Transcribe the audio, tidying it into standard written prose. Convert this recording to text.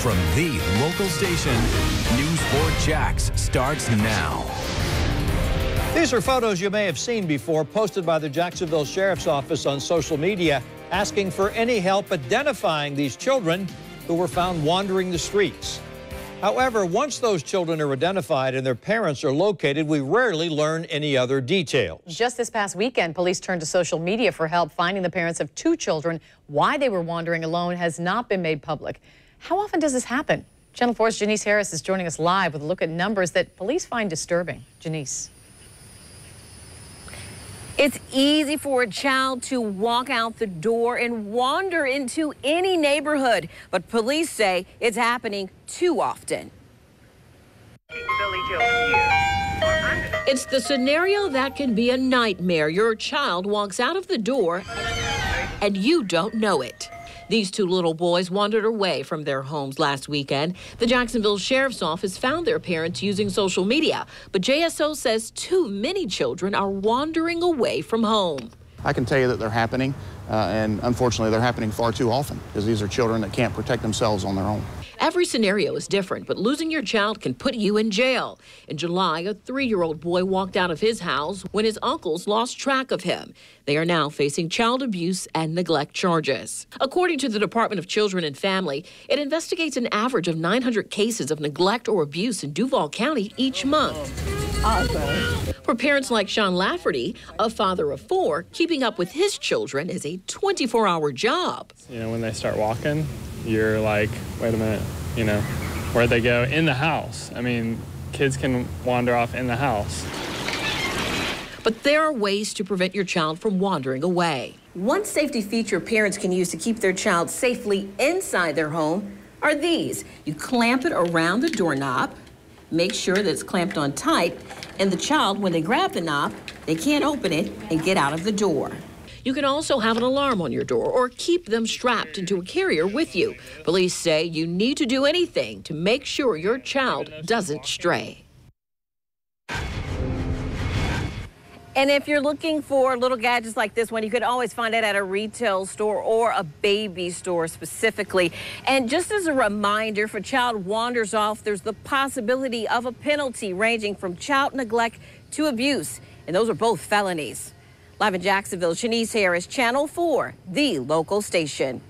From the local station, News 4 Jax starts now. These are photos you may have seen before, posted by the Jacksonville Sheriff's Office on social media, asking for any help identifying these children who were found wandering the streets. However, once those children are identified and their parents are located, we rarely learn any other details. Just this past weekend, police turned to social media for help finding the parents of 2 children. Why they were wandering alone has not been made public. How often does this happen? Channel 4's Janice Harris is joining us live with a look at numbers that police find disturbing. Janice. It's easy for a child to walk out the door and wander into any neighborhood, but police say it's happening too often. It's the scenario that can be a nightmare. Your child walks out of the door and you don't know it. These 2 little boys wandered away from their homes last weekend. The Jacksonville Sheriff's Office found their parents using social media, but JSO says too many children are wandering away from home. I can tell you that they're happening, and unfortunately they're happening far too often because these are children that can't protect themselves on their own. Every scenario is different, but losing your child can put you in jail. In July, a 3-year-old boy walked out of his house when his uncles lost track of him. They are now facing child abuse and neglect charges. According to the Department of Children and Family, it investigates an average of 900 cases of neglect or abuse in Duval County each month. Awesome. For parents like Sean Lafferty, a father of 4, keeping up with his children is a 24-hour job. You know, when they start walking, you're like, wait a minute, you know, where'd they go? In the house. I mean, kids can wander off in the house. But there are ways to prevent your child from wandering away. One safety feature parents can use to keep their child safely inside their home are these. You clamp it around the doorknob, make sure that it's clamped on tight, and the child, when they grab the knob, they can't open it and get out of the door. You can also have an alarm on your door or keep them strapped into a carrier with you. Police say you need to do anything to make sure your child doesn't stray. And if you're looking for little gadgets like this one, you could always find it at a retail store or a baby store specifically. And just as a reminder, if a child wanders off, there's the possibility of a penalty ranging from child neglect to abuse. And those are both felonies. Live in Jacksonville, Janice Harris, Channel 4, the local station.